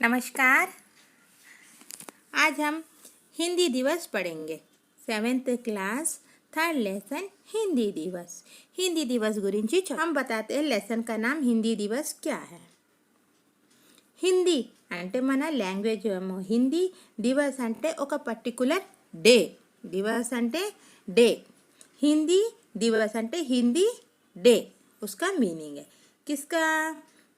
नमस्कार। आज हम हिंदी दिवस पढ़ेंगे। 7th class 3rd lesson Hindi दिवस। हिंदी दिवस गुరించి हम बताते हैं। लेसन का नाम हिंदी दिवस क्या है। हिंदी అంటే మన లాంగ్వేజ్ ఏమో, హిందీ దివస్ అంటే ఒక పర్టికులర్ డే, दिवस అంటే डे, हिंदी दिवस అంటే हिंदी डे, उसका मीनिंग है किसका,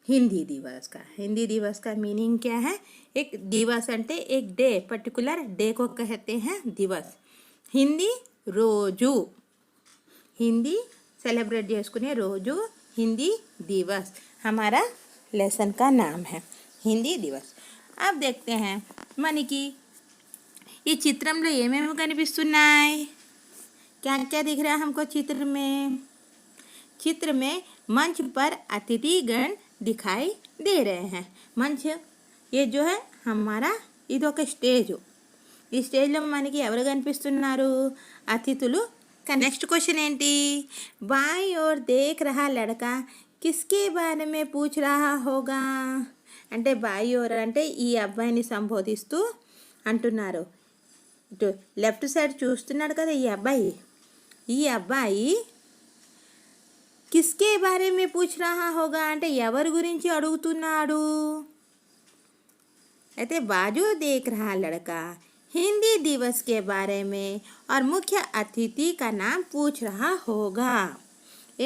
हिंदी दिवस का। हिंदी दिवस का मीनिंग क्या है, एक दिवस అంటే एक डे, पर्टिकुलर डे को कहते हैं दिवस। हिंदी రోజు, हिंदी सेलिब्रेट చేసుకునే రోజు हिंदी दिवस हमारा लेसन का नाम है, हिंदी दिवस। अब देखते हैं మనకి ఈ చిత్రంలో ఏమేమి కనిపిస్తున్నాయి, क्या क्या दिख रहा है हमको चित्र में। चित्र में मंच पर अतिथिगण दिखाई दे रहे हैं। मंच ये जो है हमारा ఇది ఒక స్టేజ్, ఈ స్టేజ్లో మనకి ఎవరు కనిపిస్తున్నారు, అతిథులు। నెక్స్ట్ క్వశ్చన్ ఏంటి, बाई और देख रहा लड़का किसके बारे में पूछ रहा होगा అంటే బాయి ఓర్ అంటే ఈ అబ్బాయిని సంబోధిస్తూ అంటున్నారు। ఇటు లెఫ్ట్ సైడ్ చూస్తున్నాడు కదా ఈ అబ్బాయి किसके बारे में पूछ रहा होगा అంటే ఎవరి గురించి అడుగుతున్నాడు। అయితే बाजू देख रहा लड़का हिंदी दिवस के बारे में और मुख्य अतिथि का नाम पूछ रहा होगा।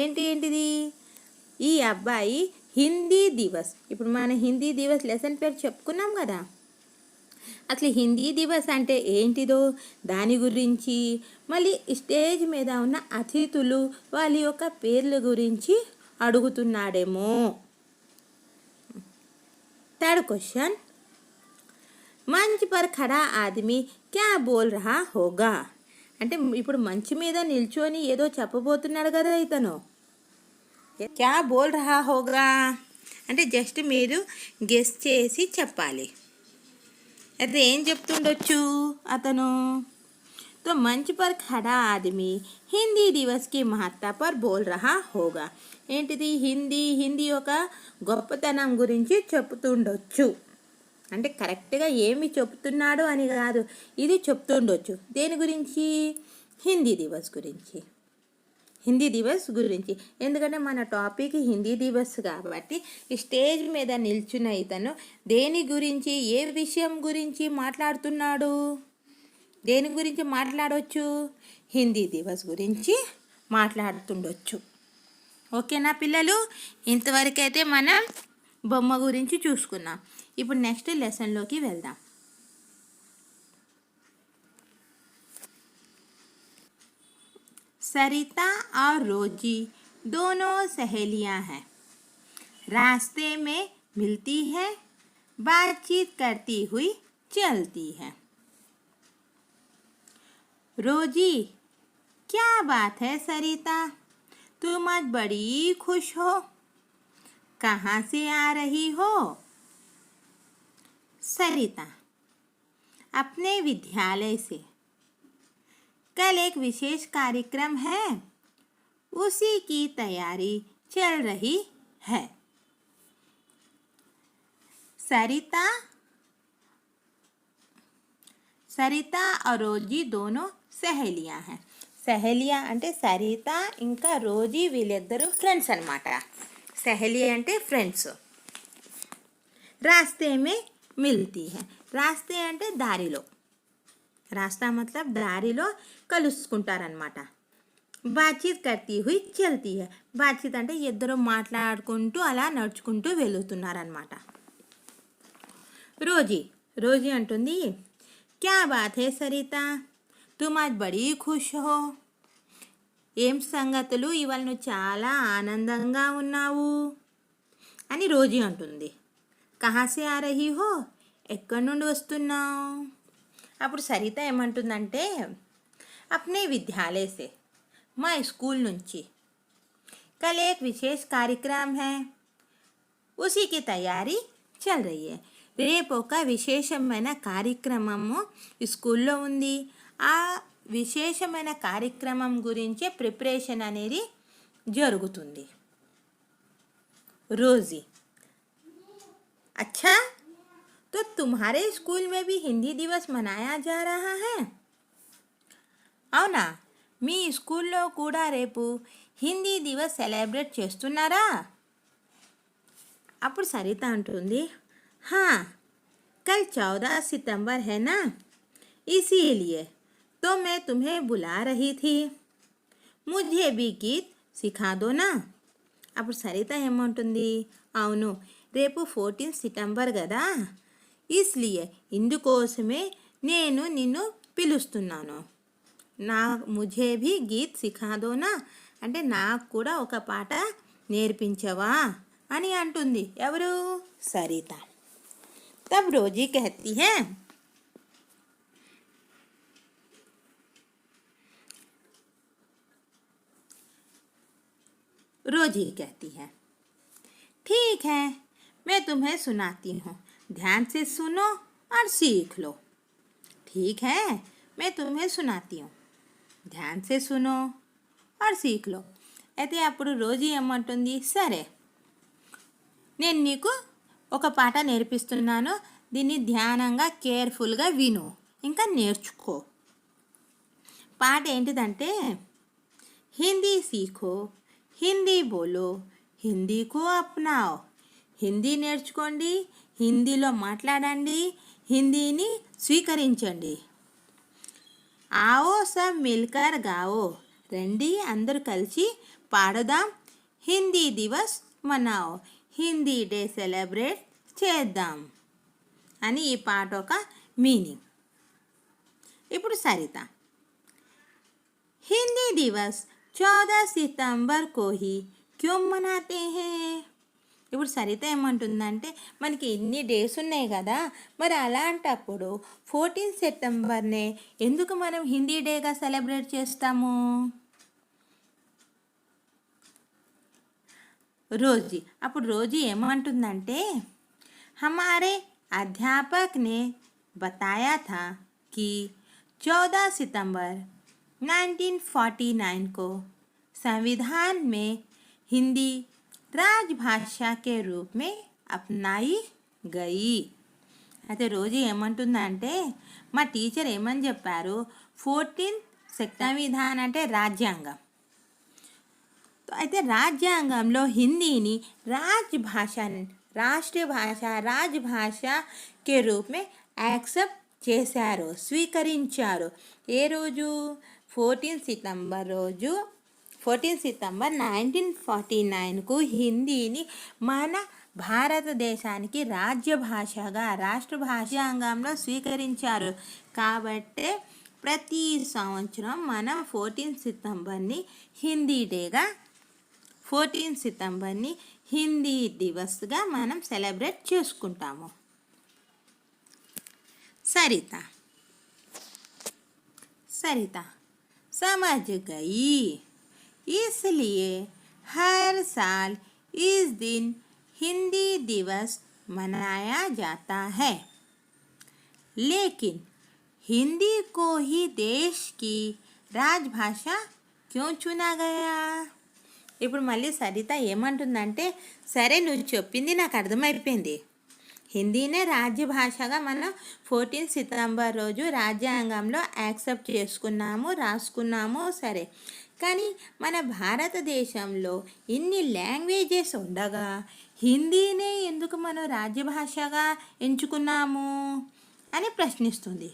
ఏంటిది ఈ అబ్బాయి హిందీ దివస్, ఇప్పుడు మన హిందీ దివస్ లెసన్ పేరు చెప్పుకున్నాం కదా, అసలు హిందీ దివస్ అంటే ఏంటిదో దాని గురించి, మళ్ళీ స్టేజ్ మీద ఉన్న అతిథులు వాళ్ళ యొక్క పేర్ల గురించి అడుగుతున్నాడేమో। థర్డ్ క్వశ్చన్, మంచ్ పర్ ఖడా ఆదమీ క్యా బోల్ రహా హోగా అంటే ఇప్పుడు మంచు మీద నిల్చొని ఏదో చెప్పబోతున్నాడు కదా ఇతను, క్యా బోల్ రహా హోగా అంటే జస్ట్ మీరు గెస్ చేసి చెప్పాలి, అయితే ఏం చెప్తుండొచ్చు అతను। तो मंच पर खड़ा आदमी हिंदी दिवस की महत्ता पर बोल रहा होगा ఏంటిది, హిందీ యొక్క గొప్పతనం గురించి చెప్తుండొచ్చు అంటే కరెక్ట్గా ఏమి చెప్తున్నాడు అని కాదు, ఇది చెప్తుండొచ్చు దేని గురించి, హిందీ దివస్ గురించి। హిందీ దివస్ గురించి ఎందుకంటే మన టాపిక్ హిందీ దివస్ కాబట్టి స్టేజ్ మీద నిల్చున్న ఇతను దేని గురించి, ఏ విషయం గురించి మాట్లాడుతున్నాడు, దేని గురించి మాట్లాడవచ్చు, హిందీ దివస్ గురించి మాట్లాడుతుండొచ్చు। ఓకేనా పిల్లలు, ఇంతవరకైతే మనం బొమ్మ గురించి చూసుకున్నాం। ఇప్పుడు నెక్స్ట్ లెసన్లోకి వెళ్దాం। सरिता और रोजी दोनों सहेलियां हैं। रास्ते में मिलती है, बातचीत करती हुई चलती है। रोजी, क्या बात है सरिता, तुम आज बड़ी खुश हो, कहाँ से आ रही हो। सरिता, अपने विद्यालय से, कल एक विशेष कार्यक्रम है, उसी की तैयारी चल रही है। सरिता और रोजी दोनों सहेलियां हैं। सहेलियां అంటే సరిత ఇంకా రోజీ వీళ్ళిద్దరూ ఫ్రెండ్స్ అన్నమాట। सहेली అంటే ఫ్రెండ్స్। रास्ते में मिलती है, रास्ते అంటే దారిలో, రాస్తా मतलब దారిలో కలుసుకుంటారనమాట। బాతచీత్ కర్తీ హుయి చల్తీ హై, బాతచీత్ అంటే ఇద్దరు మాట్లాడుకుంటూ అలా నడుచుకుంటూ వెళుతున్నారనమాట। రోజీ అంటుంది, క్యా బాత్ హై సరితా, తుమ్ ఆజ్ బడీ ఖుష్ హో, ఏం సంగతులు ఇవాళ నువ్వు చాలా ఆనందంగా ఉన్నావు అని రోజీ అంటుంది। కహా సే ఆ రహీ హో, ఎక్కడి నుండి వస్తున్నావు। అప్పుడు సరిత ఏమంటుందంటే, అప్నే విద్యాలయ సే, మా స్కూల్ నుంచి, కల్ ఏక్ విశేష కార్యక్రమ్ హై, ఉసీ కి తయారీ చల్ రహీ హై, రేపు ఒక విశేషమైన కార్యక్రమము స్కూల్లో ఉంది, ఆ విశేషమైన కార్యక్రమం గురించి ప్రిపరేషన్ అనేది జరుగుతుంది। రోజీ, అచ్చా तुम्हारे स्कूल में भी हिंदी दिवस मनाया जा रहा है? అవునా, మీ స్కూల్లో కూడా రేపు హిందీ దివస్ సెలబ్రేట్ చేస్తున్నారా? అప్పుడు సరిత అంటుంది, హా, कल 14 सितंबर है ना, इसीलिए तो मैं तुम्हें बुला रही थी, मुझे भी गीत सिखा दो ना. అప్పుడు సరిత ఏమంటుంది, అవును రేపు 14 సితంబర్ కదా, ఇస్లియే ఇందుకోసమే నేను నిన్ను పిలుస్తున్నాను. ముఝే భీ గీత్ సిఖా దో నా, అంటే నాకు కూడా ఒక పాట నేర్పించవా అని అంటుంది. ఎవరు? సరిత. तब रोजी कहती है, रोजी कहती है, ठीक है मैं तुम्हें सुनाती हूँ, ध्यान से सुनो और सीख लो. ठीक है मैं तुम्हें सुनाती हूँ, ध्यान से सुनो और सीख लो. అయితే అప్పుడు రోజీ ఏమంటుంది, సరే నేను నీకు ఒక పాట నేర్పిస్తున్నాను, దీన్ని ధ్యానంగా కేర్ఫుల్గా విను, ఇంకా నేర్చుకో. పాట ఏంటిదంటే, హిందీ సీఖో, హిందీ బోలో, హిందీకు అప్నాओ. హిందీ నేర్చుకోండి, హిందీలో మాట్లాడండి, హిందీని స్వీకరించండి. आओ सब मिलकर गाओ, రండి అందరూ కలిసి పాడదాం. హిందీ దివస్ మనాओ, హిందీ డే సెలబ్రేట్ చేద్దాం అని ఈ పాట ఒక మీనింగ్. ఇప్పుడు సరిత, హిందీ దివస్ 14 సితంబర్ కో హీ క్యూ మనాతే హే. ఇప్పుడు సరిత ఏమంటుందంటే, మనకి ఇన్ని డేస్ ఉన్నాయి కదా, మరి అలాంటప్పుడు 14 సెప్టెంబర్నే ఎందుకు మనం హిందీ డేగా సెలబ్రేట్ చేస్తాము? రోజీ, అప్పుడు రోజీ ఏమంటుందంటే, हमारे अध्यापक ने बताया था कि 14 सितंबर 1949 को संविधान में हिंदी राजभाषा के रूप में अपनाई गई. అయితే రోజు ఏమంటుందంటే, మా టీచర్ ఏమని చెప్పారు, 14 సంవిధానం అంటే రాజ్యాంగం, అయితే రాజ్యాంగంలో హిందీని రాష్ట్రీయ భాష రాజభాష కే రూప్ మే యాక్సెప్ట్ చేశారు, స్వీకరించారు. ఏ రోజు? 14 సితంబర్ రోజు. 14 సితంబర్ 1949కు హిందీని మన భారతదేశానికి రాజ్య భాషగా రాష్ట్ర భాషాంగంలో స్వీకరించారు. కాబట్టి ప్రతి సంవత్సరం మనం 14 సితంబర్ని హిందీ డేగా 14 సితంబర్ని హిందీ దివస్గా మనం సెలబ్రేట్ చేసుకుంటాము. సరిత समझ गई, इसलिए हर साल इस दिन हिंदी दिवस मनाया जाता है, लेकिन हिंदी को ही देश की राजभाषा क्यों चुना गया? ఇప్పుడు మళ్ళీ సరిత ఏమంటుందంటే, సరే నువ్వు చెప్పింది నాకు అర్థమైపోయింది, హిందీనే రాజ్య భాషగా మనం 14 సితంబర్ రోజు రాజ్యాంగంలో యాక్సెప్ట్ చేసుకున్నాము, రాసుకున్నాము, సరే. కానీ మన భారతదేశంలో ఇన్ని లాంగ్వేజెస్ ఉండగా హిందీనే ఎందుకు మనం రాజ్య భాషగా ఎంచుకున్నాము అని ప్రశ్నిస్తుంది.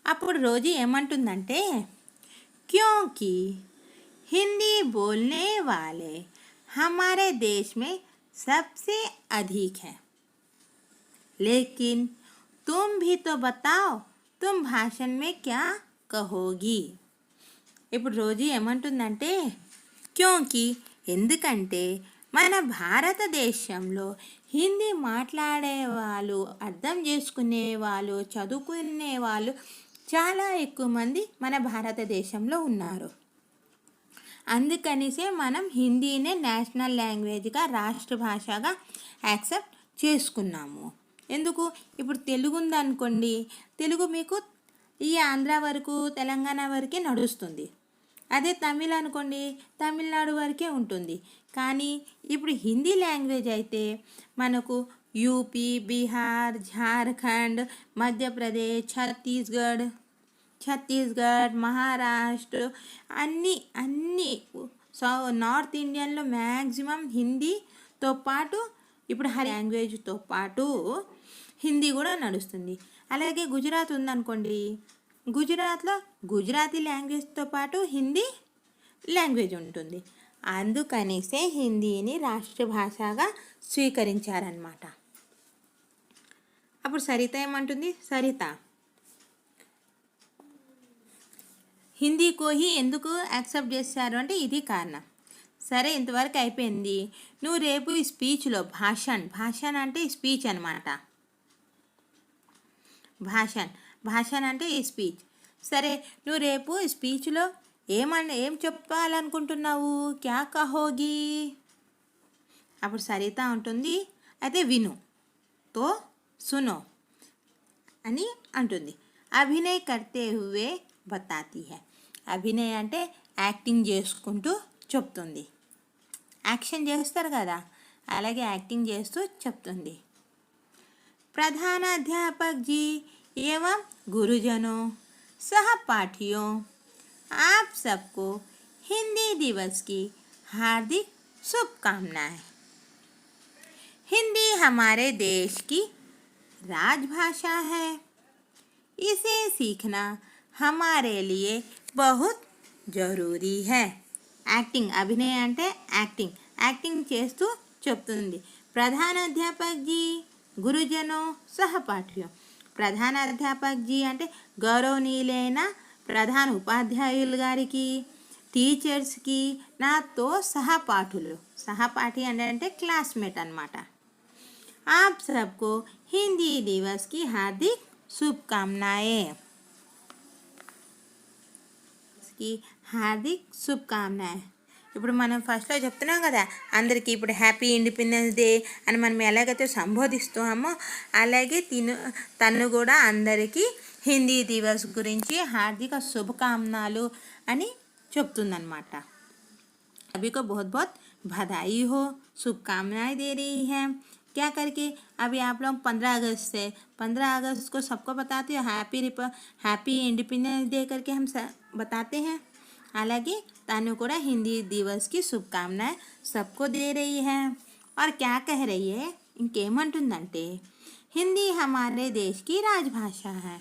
అప్పుడు రోజు ఏమంటుందంటే, क्योंकि हिंदी बोलने वाले हमारे देश में सबसे अधिक है, लेकिन तुम भी तो बताओ तुम भाषण में क्या कहोगी? ఇప్పుడు రోజు ఏమంటుందంటే, క్యోంకి ఎందుకంటే మన భారతదేశంలో హిందీ మాట్లాడే వాళ్ళు, అర్థం చేసుకునే వాళ్ళు, చదువుకునే వాళ్ళు చాలా ఎక్కువ మంది మన భారతదేశంలో ఉన్నారు. అందుకనిసే మనం హిందీనే నేషనల్ లాంగ్వేజ్గా రాష్ట్ర భాషగా యాక్సెప్ట్ చేసుకున్నాము. ఎందుకు? ఇప్పుడు తెలుగు ఉందనుకోండి, తెలుగు మీకు ఈ ఆంధ్ర వరకు తెలంగాణ వరకే నడుస్తుంది. అదే తమిళ్ అనుకోండి, తమిళనాడు వరకే ఉంటుంది. కానీ ఇప్పుడు హిందీ లాంగ్వేజ్ అయితే మనకు యూపీ, బీహార్, జార్ఖండ్, మధ్యప్రదేశ్, ఛత్తీస్గఢ్, మహారాష్ట్ర అన్నీ అన్నీ నార్త్ ఇండియన్లో మ్యాక్సిమం హిందీతో పాటు ఇప్పుడు లాంగ్వేజ్తో పాటు హిందీ కూడా నడుస్తుంది. అలాగే గుజరాత్ ఉందనుకోండి, గుజరాత్లో గుజరాతీ లాంగ్వేజ్తో పాటు హిందీ లాంగ్వేజ్ ఉంటుంది. అందుకనేసే హిందీని రాష్ట్ర భాషగా స్వీకరించారన్నమాట. అప్పుడు సరిత ఏమంటుంది, సరిత హిందీకో ఎందుకు యాక్సెప్ట్ చేశారు అంటే ఇది కారణం. సరే, ఇంతవరకు అయిపోయింది. నువ్వు రేపు ఈ స్పీచ్లో భాషణ్ అంటే స్పీచ్ అనమాట. భాషణ్ అంటే ఈ స్పీచ్. సరే, నువ్వు రేపు ఈ స్పీచ్లో ఏం చెప్పాలనుకుంటున్నావు, క్యా కహోగి? అప్పుడు సరిత ఉంటుంది, అయితే విను, తో సునో అని అంటుంది. అభినయ్ కర్తే హువే బతాతీ హై. అభినయ్ అంటే యాక్టింగ్ చేసుకుంటూ చెప్తుంది. యాక్షన్ చేస్తారు కదా, అలాగే యాక్టింగ్ చేస్తూ చెప్తుంది. प्रधानाध्यापक जी एवं गुरुजनों, सहपाठियों, आप सबको हिंदी दिवस की हार्दिक शुभकामनाएं। हिंदी हमारे देश की राजभाषा है। इसे सीखना हमारे लिए बहुत जरूरी है. యాక్టింగ్, అభినయ అంటే యాక్టింగ్ చేస్తూ చెప్తుంది. ప్రధానాధ్యాపక్ జీ, గురుజనో, సహపాఠ్యం. ప్రధానాధ్యాపక్ జీ అంటే గౌరవనీయులైన ప్రధాన ఉపాధ్యాయులు గారికి, టీచర్స్కి, నాతో సహపాఠి అంటే క్లాస్మేట్ అన్నమాట. आप सबको हिंदी दिवस की हार्दिक शुभकामनाएं. ఇప్పుడు మనం ఫస్ట్లో చెప్తున్నాం కదా, అందరికీ ఇప్పుడు హ్యాపీ ఇండిపెండెన్స్ డే అని మనం ఎలాగైతే సంబోధిస్తామో అలాగే తను కూడా అందరికీ హిందీ దివస్ గురించి హార్దిక శుభకామనాలు అని చెప్తుందన్నమాట. अभी को बहुत बहुत बधाई हो, शुभकामनाएं दे रही हैं. क्या करके अभी आप लोग 15 अगस्त को सबको बताते हो हैप्पी इंडिपेंडेंस डे करके हम बताते हैं. అలాగే తను కూడా హిందీ దివస్ కి శుభకామనాएं सबको दे रही है. और क्या कह रही है, ఇంకేమంటుందంటే హిందీ हमारे देश की राजभाषा है.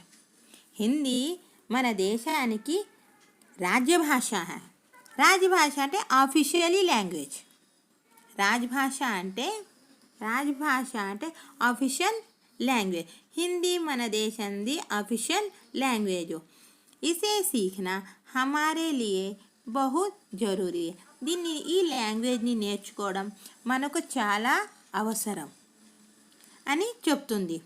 హిందీ మన దేశానికి రాజ్యభాష है. రాజ్యభాష అంటే ఆఫీషియలీ లాంగ్వేజ్. రాజ్యభాష అంటే ఆఫీషియల్ లాంగ్వేజ్. హిందీ మన దేశంది ఆఫీషియల్ లాంగ్వేజ్. ఇసే సీఖనా హమారే లియే బహుత్ జరూరీ. ఈ లాంగ్వేజ్ని నేర్చుకోవడం మనకు చాలా అవసరం అని చెప్తుంది.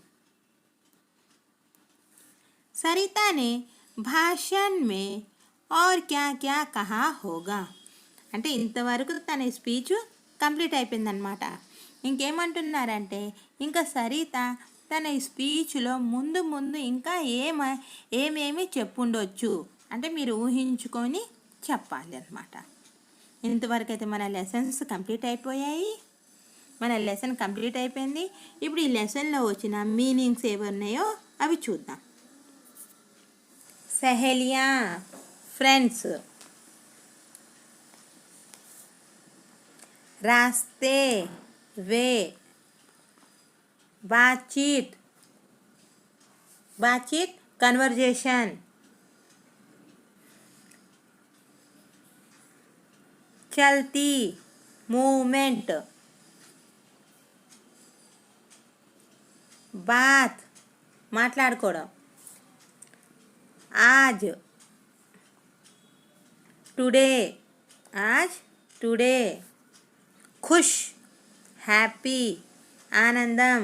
సరితానే భాషణ్ మే और क्या क्या कहा होगा అంటే ఇంతవరకు తన స్పీచ్ కంప్లీట్ అయిపోయిందనమాట. ఇంకేమంటున్నారంటే ఇంకా సరిత తన స్పీచ్లో ముందు ఇంకా ఏమేమి చెప్పుండొచ్చు అంటే మీరు ఊహించుకొని చెప్పాలి అన్నమాట. ఇంతవరకు అయితే మన లెసన్స్ కంప్లీట్ అయిపోయాయి. మన లెసన్ కంప్లీట్ అయిపోయింది. ఇప్పుడు ఈ లెసన్లో వచ్చిన మీనింగ్స్ ఏమున్నాయో అవి చూద్దాం. సహేలియా, फ्रेंड्स, रास्ते, वे, बातचीत कन्वर्जेशन, चलती मूवमेंट, बात మాట్లాడుకోవడం, आज टुडे, खुश, హ్యాపీ, ఆనందం,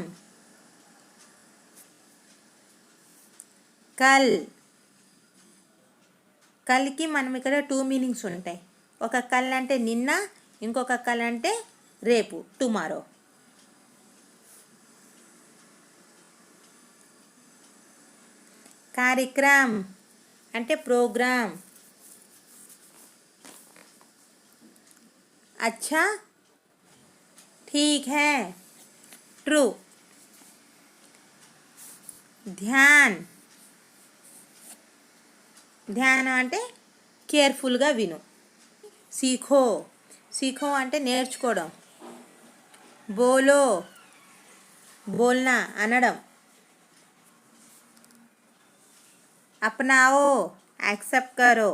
కల్కి మనం ఇక్కడ 2 మీనింగ్స్ ఉంటాయి. ఒక కల్ అంటే నిన్న, ఇంకొక కల్ అంటే రేపు, టుమారో. కార్యక్రమ్ అంటే ప్రోగ్రామ్. अच्छा, ठीक है, ट्रू। ध्यान, ధ్యానం అంటే కేర్ఫుల్గా విను. సీఖో, సీఖో అంటే నేర్చుకోవడం. బోలో, బోల్నా అనడం. अपनाओ, एक्सेप्ट करो.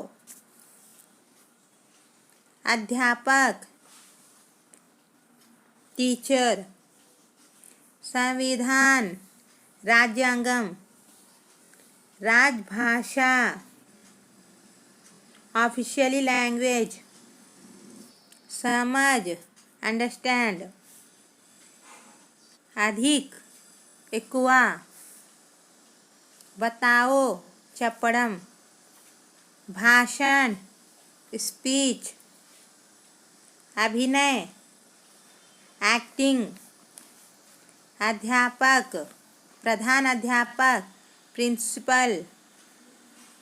अध्यापक, टीचर. संविधान, राज्यांगम. राजभाषा, ऑफिशियली लैंग्वेज. समझ, अंडरस्टैंड. अधिक, ఎక్కువ. बताओ, చెప్పడం. भाषण, स्पीच. अभिनय, एक्टिंग. अध्यापक, प्रधान अध्यापक, प्रिंसिपल.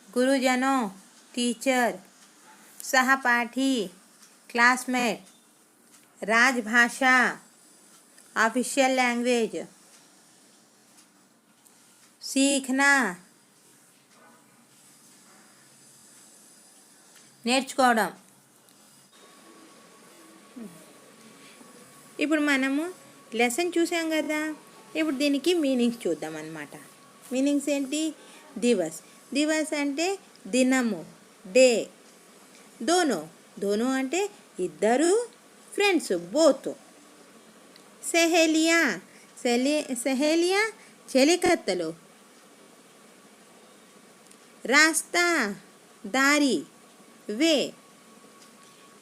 गुरुजनों, टीचर. सहपाठी, क्लासमेट. राजभाषा, ऑफिशियल लैंग्वेज. सीखना, నేర్చుకోవడం. ఇప్పుడు మనము లెసన్ చూసాం కదా, ఇప్పుడు దీనికి మీనింగ్స్ చూద్దాం అన్నమాట. మీనింగ్స్ ఏంటి? దివస్, దివస్ అంటే దినము, డే. దోనో, దోనో అంటే ఇద్దరు, ఫ్రెండ్స్, బోత్. సెహేలియా, సెహేలియా చెలికత్తలు. రాస్తా, దారి, వే.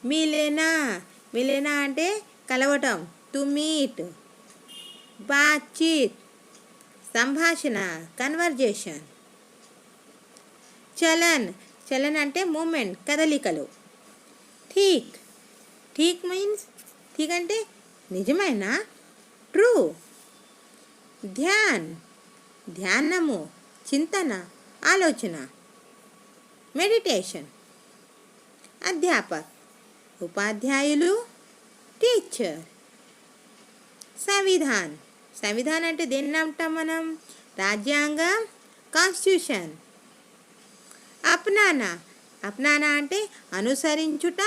మిలేనా, మిలేనా అంటే కలవటం, టు మీట్. బాతచీత్, సంభాషణ, కన్వర్జేషన్. చలన్, చలన్ అంటే మూమెంట్, కదలికలు. ఠీక్, ఠీక్ మీన్స్, ఠీక్ అంటే నిజమేనా, ట్రూ. ధ్యాన్, ధ్యానము, చింతన, ఆలోచన, మెడిటేషన్. అధ్యాపక్, ఉపాధ్యాయులు, టీచర్. సంవిధాన్, సంవిధాన్ అంటే దేన్ని అంటాం మనం? రాజ్యాంగం, కాన్స్టిట్యూషన్. అప్నానా, అప్నానా అంటే అనుసరించుట,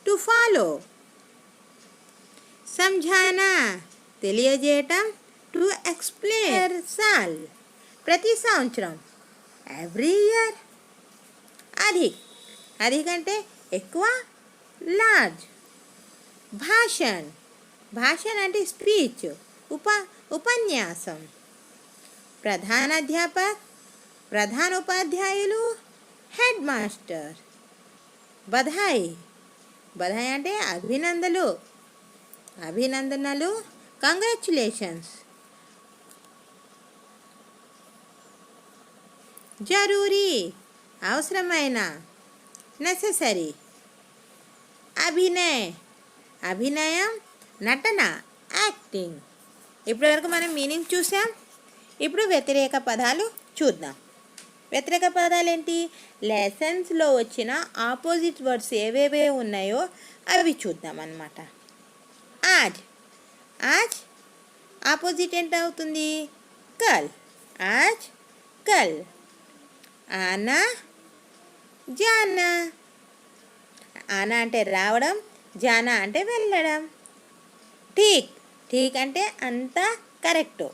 టు ఫాలో. సంఝానా, తెలియజేయటం, టు ఎక్స్ప్లెయిన్. సాల్, ప్రతి సంవత్సరం, ఎవ్రీ ఇయర్. అధిక్, అధిక్ అంటే ఎక్కువ, లార్జ్. భాషణ్, భాషణ్ అంటే స్పీచ్, ఉపన్యాసం. ప్రధానాధ్యాపక్, ప్రధాన ఉపాధ్యాయులు, హెడ్ మాస్టర్. బధాయి, బధాయి అంటే అభినందనలు, అభినందనలు, కంగ్రాచ్యులేషన్స్. జరూరీ, అవసరమైన, నెససరీ. అభినయ్, అభినయం, నటన, యాక్టింగ్. ఇప్పటివరకు మనం మీనింగ్ చూసాం. ఇప్పుడు వ్యతిరేక పదాలు చూద్దాం. వ్యతిరేక పదాలు ఏంటి? లెసన్స్లో వచ్చిన ఆపోజిట్ వర్డ్స్ ఏవేవే ఉన్నాయో అవి చూద్దాం అన్నమాట. ఆజ్, ఆజ్ ఆపోజిట్ ఏంటి అవుతుంది? కల్. ఆజ్ కల్. ఆనా, జానా. ఆనా అంటే రావడం, జానా అంటే వెళ్ళడం. ఠీక్, ఠీక్ అంటే అంతా కరెక్టు.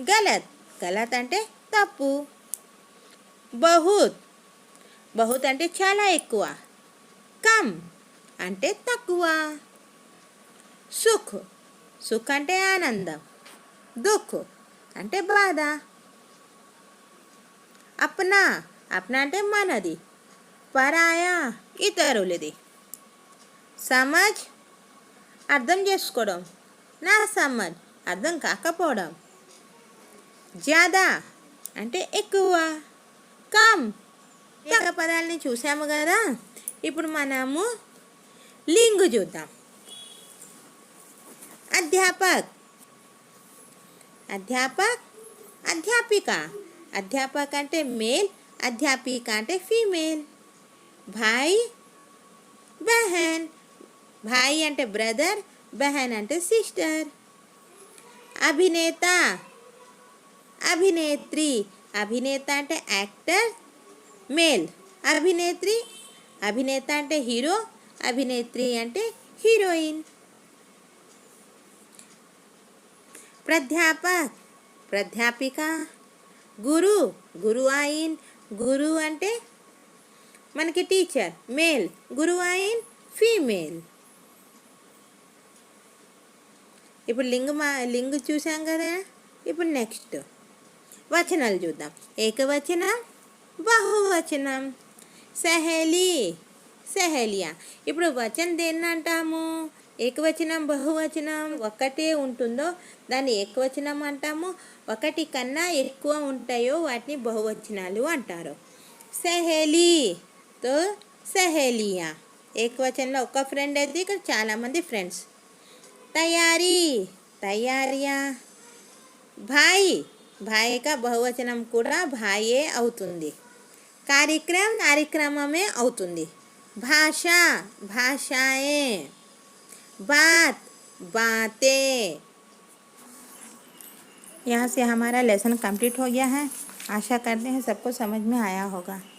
గలత్, గలత్ అంటే తప్పు. బహుత్, బహుత్ అంటే చాలా ఎక్కువ. కమ్ అంటే తక్కువ. సుఖ్, సుఖ్ అంటే ఆనందం. దుఃఖ్ అంటే బాధ. అప్నా, అప్నా అంటే మనది. పరాయా, ఇతరులది. సమజ్, అర్థం చేసుకోవడం. నా సమజ్, అర్థం కాకపోవడం. జ్యాదా అంటే ఎక్కువ. కమ్, వ్యతిరేక పదాలని చూసాము కదా. ఇప్పుడు మనము లింగు చూద్దాం. అధ్యాపక్, అధ్యాపక్, అధ్యాపిక. అధ్యాపక్ అంటే మేల్, అధ్యాపిక అంటే ఫీమేల్. భాయ్, బహన్, भाई అంటే బ్రదర్, బహన్ అంటే సిస్టర్. అభినేత, అభినేత్రి. అభినేత అంటే యాక్టర్ మేల్. అభినేత్రి, అభినేత అంటే హీరో, అభినేత్రి అంటే హీరోయిన్. प्राध्यापक, प्राध्यापिका. गुरु, गुरुआइन. गुरु అంటే మనకి టీచర్ మేల్, గురువాయిన్ ఫీమేల్. ఇప్పుడు లింగు చూసాం కదా. ఇప్పుడు నెక్స్ట్ వచనాలు చూద్దాం. ఏకవచనం, బహువచనం. సహేలి, సహేలియా. ఇప్పుడు వచనం దేన్ని అంటాము? ఏకవచనం, బహువచనం ఒక్కటే ఉంటుందో దాన్ని ఏకవచనం అంటాము. ఒకటి కన్నా ఎక్కువ ఉంటాయో వాటిని బహువచనాలు అంటారు. సహేలీతో సహేలియా. ఏకవచనంలో ఒక ఫ్రెండ్ అయితే ఇక్కడ చాలామంది ఫ్రెండ్స్. తయారీ, తయారియా. భాయ్, భాయిగా బహువచనం కూడా భాయే అవుతుంది. కార్యక్రమం, కార్యక్రమమే అవుతుంది. భాష, భాషాయే. बात, बातें. यहाँ से हमारा लेसन कंप्लीट हो गया है. आशा करते हैं सबको समझ में आया होगा.